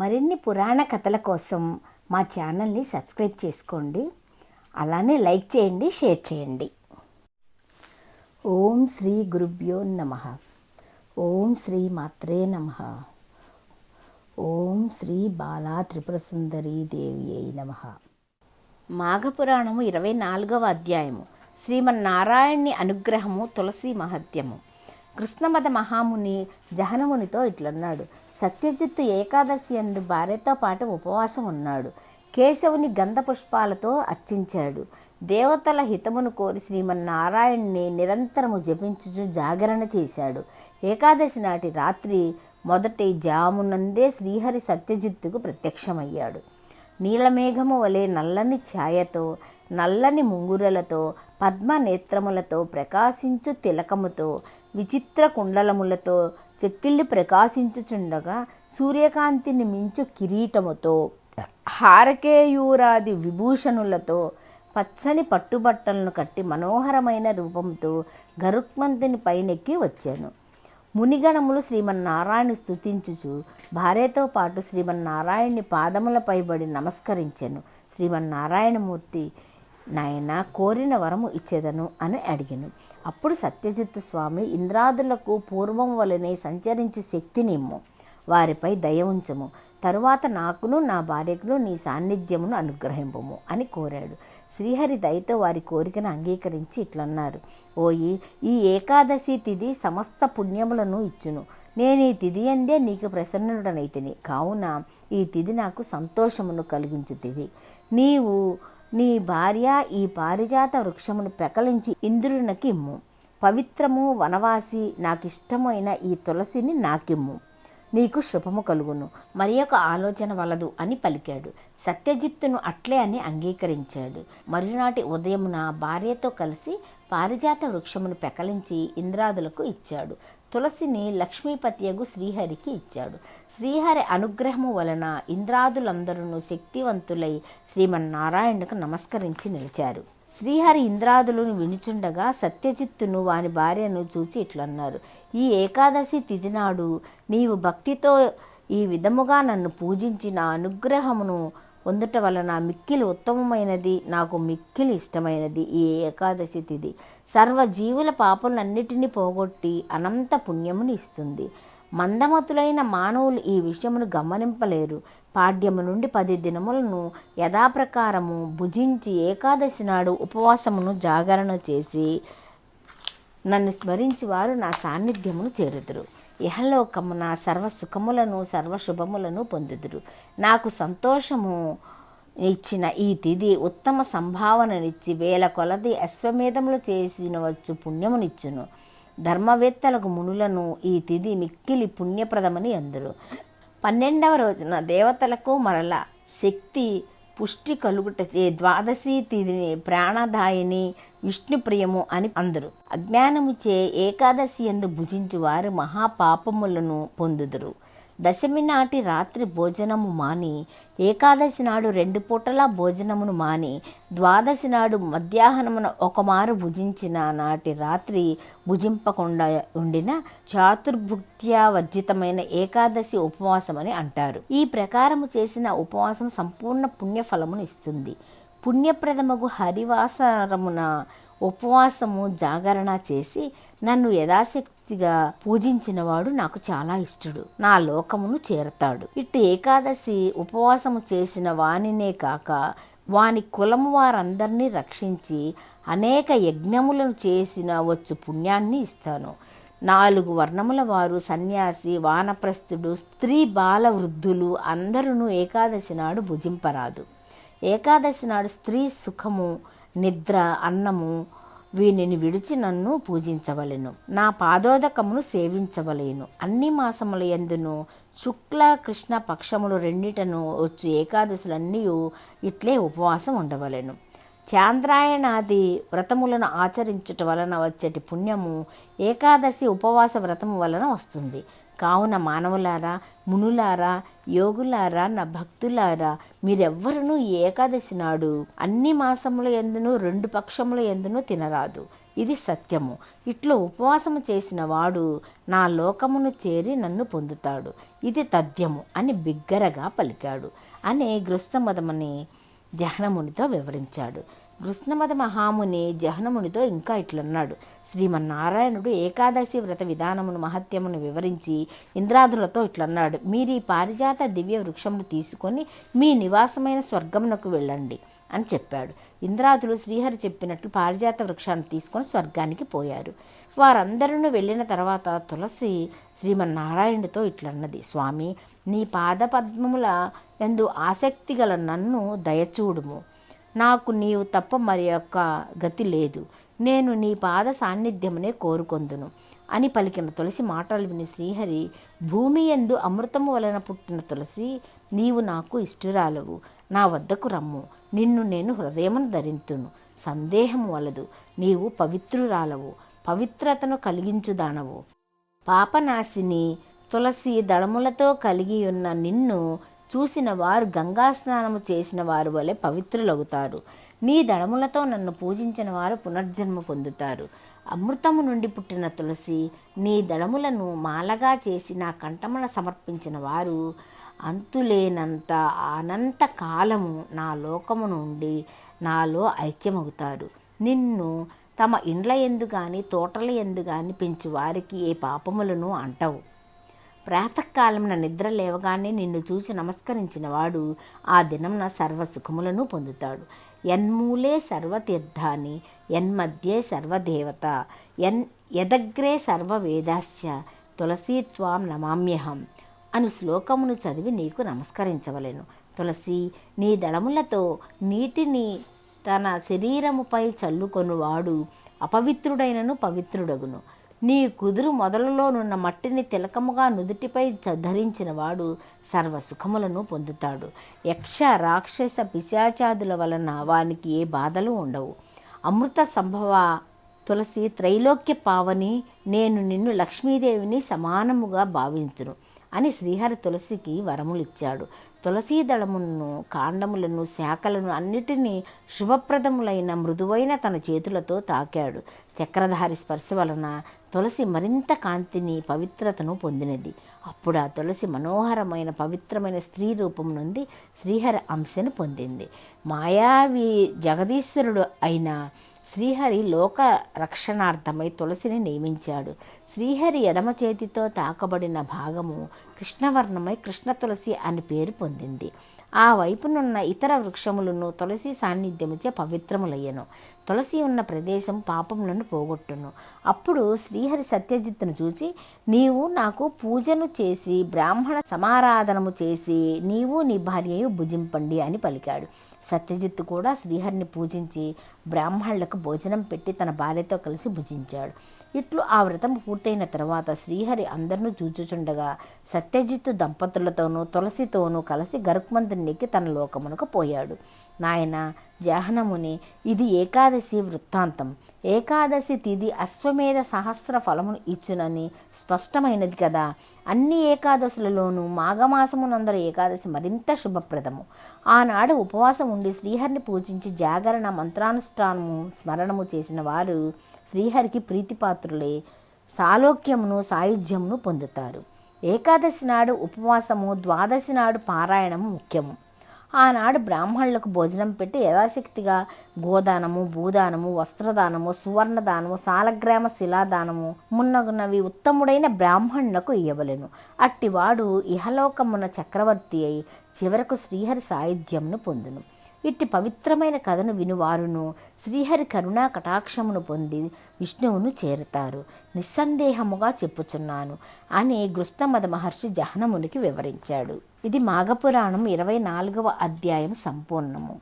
మరిన్ని పురాణ కథల కోసం మా ఛానల్ని సబ్స్క్రైబ్ చేసుకోండి. అలానే లైక్ చేయండి, షేర్ చేయండి. ఓం శ్రీ గురుభ్యో నమః. ఓం శ్రీ మాత్రే నమః. ఓం శ్రీ బాలా త్రిపుర సుందరీ దేవి అయి నమః. మాఘపురాణము 24వ అధ్యాయము. శ్రీమన్నారాయణుని అనుగ్రహము, తులసి మహత్యము. కృష్ణమద మహాముని జహనమునితో ఇట్లన్నాడు. సత్యజిత్తు ఏకాదశి యందు భార్యతో పాటు ఉపవాసం ఉన్నాడు. కేశవుని గంధ పుష్పాలతో అర్చించాడు. దేవతల హితమును కోరి శ్రీమన్నారాయణ్ణి నిరంతరము జపించుచు జాగరణ చేశాడు. ఏకాదశి నాటి రాత్రి మొదటి జామునందే శ్రీహరి సత్యజిత్తుకు ప్రత్యక్షమయ్యాడు. నీలమేఘము వలె నల్లని ఛాయతో, నల్లని ముంగురలతో, పద్మ నేత్రములతో, ప్రకాశించు తిలకముతో, విచిత్ర కుండలములతో చెక్కిళ్ళు ప్రకాశించుచుండగా, సూర్యకాంతిని మించు కిరీటముతో, హారకేయూరాది విభూషణులతో, పచ్చని పట్టుబట్టలను కట్టి మనోహరమైన రూపంతో గరుత్మంతుని పైనెక్కి వచ్చాను. మునిగణములు శ్రీమన్నారాయణు స్తుతించుచు భార్యతో పాటు శ్రీమన్నారాయణుని పాదములపై పడి నమస్కరించెను. శ్రీమన్నారాయణమూర్తి, నాయన, కోరిన వరము ఇచ్చేదను అని అడిగాను. అప్పుడు సత్యజిత్తు స్వామి, ఇంద్రాదులకు పూర్వం వలనే సంచరించు శక్తినిమ్ము, వారిపై దయ ఉంచము, తరువాత నాకును నా భార్యకును నీ సాన్నిధ్యమును అనుగ్రహింపము అని కోరాడు. శ్రీహరి దయతో వారి కోరికను అంగీకరించి ఇట్లన్నారు. ఓయి, ఈ ఏకాదశి తిథి సమస్త పుణ్యములను ఇచ్చును. నేను ఈ తిథి అందే నీకు ప్రసన్నుడనైతిని. కావున ఈ తిథి నాకు సంతోషమును కలిగించు తిథి. నీవు నీ భార్య ఈ పారిజాత వృక్షమును పెకలించి ఇంద్రునికి ఇమ్ము. పవిత్రము వనవాసి నాకిష్టమైన ఈ తులసిని నాకిమ్ము, నీకు శుభము కలుగును. మరి ఒక ఆలోచన వలదు అని పలికాడు. సత్యజిత్తును అట్లే అని అంగీకరించాడు. మరునాటి ఉదయమున భార్యతో కలిసి పారిజాత వృక్షమును పెకలించి ఇంద్రాదులకు ఇచ్చాడు. తులసిని లక్ష్మీపతియగు శ్రీహరికి ఇచ్చాడు. శ్రీహరి అనుగ్రహము వలన ఇంద్రాదులందరూ శక్తివంతులై శ్రీమన్నారాయణుకు నమస్కరించి నిలిచారు. శ్రీహరి ఇంద్రాదులను వినుచుండగా సత్యజిత్తును వాని భార్యను చూచి ఇట్లన్నారు. ఈ ఏకాదశి తిథి నాడు నీవు భక్తితో ఈ విధముగా నన్ను పూజించి నా అనుగ్రహమును పొందుట వలన మిక్కిలి ఉత్తమమైనది, నాకు మిక్కిలి ఇష్టమైనది ఈ ఏకాదశి తిథి. సర్వజీవుల పాపములన్నిటినీ పోగొట్టి అనంత పుణ్యమును ఇస్తుంది. మందమతులైన మానవులు ఈ విషయమును గమనింపలేరు. పాడ్యము నుండి 10 దినములను యథాప్రకారము భుజించి ఏకాదశి నాడు ఉపవాసమును జాగరణ చేసి నన్ను స్మరించి వారు నా సాన్నిధ్యమును చేరుదురు. ఇహలోకమున సర్వసుఖములను సర్వశుభములను పొందుదురు. నాకు సంతోషము ఇచ్చిన ఈ తిథి ఉత్తమ సంభావననిచ్చి వేల కొలది అశ్వమేధములు చేసినవచ్చు పుణ్యమునిచ్చును. ధర్మవేత్తలకు మునులను ఈ తిథి మిక్కిలి పుణ్యప్రదమని అందరు. 12వ రోజున దేవతలకు మరల శక్తి పుష్టి కలుగుటచే ద్వాదశి తిథిని ప్రాణదాయిని, విష్ణుప్రియము అని అందరు. అజ్ఞానముచే ఏకాదశి యందు భుజించు వారు మహాపాపములను పొందుదురు. దశమి నాటి రాత్రి భోజనము మాని, ఏకాదశి నాడు 2 పూటల భోజనమును మాని, ద్వాదశి నాడు మధ్యాహ్నమున ఒకమారు భుజించిన నాటి రాత్రి భుజింపకుండా ఉండిన చాతుర్భుక్త్యా వర్జితమైన ఏకాదశి ఉపవాసమని అంటారు. ఈ ప్రకారము చేసిన ఉపవాసం సంపూర్ణ పుణ్యఫలమును ఇస్తుంది. పుణ్యప్రదమగు హరివాసరమున ఉపవాసము జాగరణ చేసి నన్ను యథాశక్తిగా పూజించినవాడు నాకు చాలా ఇష్టడు, నా లోకమును చేరతాడు. ఇటు ఏకాదశి ఉపవాసము చేసిన వానినే కాక వాని కులము వారందరినీ రక్షించి అనేక యజ్ఞములను చేసిన వచ్చు పుణ్యాన్ని ఇస్తాను. 4 వర్ణముల వారు, సన్యాసి, వానప్రస్థుడు, స్త్రీ, బాల, వృద్ధులు అందరూ ఏకాదశి నాడు భుజింపరాదు. ఏకాదశి నాడు స్త్రీ సుఖము, నిద్ర, అన్నము వీనిని విడిచి నన్ను పూజించవలెను. నా పాదోదకమును సేవించవలేను. అన్ని మాసముల యందును శుక్ల కృష్ణ పక్షములు రెండిటను వచ్చు ఏకాదశులన్నీ ఇట్లే ఉపవాసం ఉండవలెను. చాంద్రాయణాది వ్రతములను ఆచరించుట వలన వచ్చేటి పుణ్యము ఏకాదశి ఉపవాస వ్రతము వలన వస్తుంది. కావున మానవులారా, మునులారా, యోగులారా, నా భక్తులారా, మీరెవ్వరూ ఈ ఏకాదశి నాడు అన్ని మాసముల యందును 2 పక్షముల యందును తినరాదు. ఇది సత్యము. ఇట్లు ఉపవాసము చేసిన వాడు నా లోకమును చేరి నన్ను పొందుతాడు. ఇది తథ్యము అని బిగ్గరగా పలికాడు అని గృత్సమదముని జహనమునితో వివరించాడు. గృత్సమద మహాముని జహనమునితో ఇంకా ఇట్లన్నాడు. శ్రీమన్నారాయణుడు ఏకాదశి వ్రత విధానమును మహత్యమును వివరించి ఇంద్రాదులతో ఇట్లన్నాడు. మీరు ఈ పారిజాత దివ్య వృక్షమును తీసుకొని మీ నివాసమైన స్వర్గమునకు వెళ్ళండి అని చెప్పాడు. ఇంద్రాదులు శ్రీహరి చెప్పినట్లు పారిజాత వృక్షాన్ని తీసుకొని స్వర్గానికి పోయారు. వారందరూ వెళ్ళిన తర్వాత తులసి శ్రీమన్నారాయణుడితో ఇట్లన్నది. స్వామి, నీ పాదపద్మముల యందు ఆసక్తి గల నన్ను దయచూడుము. నాకు నీవు తప్ప మరి యొక్క గతి లేదు. నేను నీ పాద సాన్నిధ్యమునే కోరుకొందును అని పలికిన తులసి మాటలు విని శ్రీహరి, భూమి యందు అమృతము వలన పుట్టిన తులసి, నీవు నాకు ఇష్టురాలవు. నా వద్దకు రమ్ము. నిన్ను నేను హృదయమును ధరింతును. సందేహము వలదు. నీవు పవిత్రురాలవు, పవిత్రతను కలిగించుదానవు. పాపనాశిని తులసి దళములతో కలిగి ఉన్న నిన్ను చూసిన వారు గంగా స్నానము చేసిన వారు వలె పవిత్రులవుతారు. నీ దళములతో నన్ను పూజించిన వారు పునర్జన్మ పొందుతారు. అమృతము నుండి పుట్టిన తులసి, నీ దళములను మాలగా చేసి నా కంఠమున సమర్పించిన వారు అంతులేనంత అనంత కాలము నా లోకము నుండి నాలో ఐక్యమవుతారు. నిన్ను తమ ఇండ్ల యందు గాని తోటల యందు గాని పెంచు వారికి ఏ పాపములను అంటవు. ప్రాతకాలమున నిద్ర లేవగానే నిన్ను చూసి నమస్కరించిన వాడు ఆ దినంన సర్వసుఖములను పొందుతాడు. యన్మూలే సర్వతీర్థాని యన్మధ్యే సర్వదేవత యదగ్రే సర్వవేదాస్య తులసీత్వాం నమామ్యహం అను శ్లోకమును చదివి నీకు నమస్కరించవలెను. తులసి, నీ దళములతో నీటిని తన శరీరముపై చల్లుకొనువాడు అపవిత్రుడైనను పవిత్రుడగును. నీ కుదురు మొదలులోనున్న మట్టిని తిలకముగా నుదుటిపై ధరించిన వాడు సర్వసుఖములను పొందుతాడు. యక్ష రాక్షస పిశాచాదుల వలన వానికి ఏ బాధలు ఉండవు. అమృత సంభవ తులసి, త్రైలోక్య పావని, నేను నిన్ను లక్ష్మీదేవిని సమానముగా భావింతును అని శ్రీహరి తులసికి వరములిచ్చాడు. తులసీ దళములను, కాండములను, శాఖలను అన్నిటినీ శుభప్రదములైన మృదువైన తన చేతులతో తాకాడు. చక్రధారి స్పర్శ వలన తులసి మరింత కాంతిని, పవిత్రతను పొందినది. అప్పుడు ఆ తులసి మనోహరమైన పవిత్రమైన స్త్రీ రూపం నుండి శ్రీహరి అంశను పొందింది. మాయావి జగదీశ్వరుడు అయిన శ్రీహరి లోక రక్షణార్థమై తులసిని నియమించాడు. శ్రీహరి ఎడమ చేతితో తాకబడిన భాగము కృష్ణవర్ణమై కృష్ణ తులసి అని పేరు పొందింది. ఆ వైపునున్న ఇతర వృక్షములను తులసి సాన్నిధ్యముచే పవిత్రములయ్యను. తులసి ఉన్న ప్రదేశం పాపములను పోగొట్టును. అప్పుడు శ్రీహరి సత్యజిత్తును చూచి, నీవు నాకు పూజను చేసి బ్రాహ్మణ సమారాధనము చేసి నీవు నీ భార్యయు భుజింపండి అని పలికాడు. సత్యజిత్తు కూడా శ్రీహరిని పూజించి బ్రాహ్మణులకు భోజనం పెట్టి తన భార్యతో కలిసి భుజించాడు. ఇట్లు ఆ వ్రతం పూర్తయిన తర్వాత శ్రీహరి అందరినూ చూచుచుండగా సత్యజిత్తు దంపతులతోనూ తులసితోనూ కలిసి గరుక్మంతునికి తన లోకమునకు పోయాడు. నాయన జాహ్నముని, ఇది ఏకాదశి వృత్తాంతం. ఏకాదశి తిథి అశ్వమేధ సహస్ర ఫలమును ఇచ్చునని స్పష్టమైనది కదా. అన్ని ఏకాదశులలోనూ మాఘమాసమునందర ఏకాదశి మరింత శుభప్రదము. ఆనాడు ఉపవాసం ఉండి శ్రీహరిని పూజించి జాగరణ మంత్రానుష్ఠానము స్మరణము చేసిన వారు శ్రీహరికి ప్రీతిపాత్రులే సాలోక్యమును సాయుధ్యమును పొందుతారు. ఏకాదశి నాడు ఉపవాసము, ద్వాదశి నాడు పారాయణము ముఖ్యము. ఆనాడు బ్రాహ్మణులకు భోజనం పెట్టి యథాశక్తిగా గోదానము, భూదానము, వస్త్రదానము, సువర్ణదానము, సాలగ్రామ శిలాదానము మున్నగునవి ఉత్తముడైన బ్రాహ్మణులకు ఇయ్యవలెను. అట్టివాడు ఇహలోకమున చక్రవర్తి అయి చివరకు శ్రీహరి సాయుధ్యమును పొందును. ఇట్టి పవిత్రమైన కథను వినువారును శ్రీహరి కరుణా కటాక్షమును పొంది విష్ణువును చేరుతారు. నిస్సందేహముగా చెప్పుచున్నాను అని గృత్సమద మహర్షి జహనమునికి వివరించాడు. ఇది మాఘపురాణం 24వ అధ్యాయం సంపూర్ణము.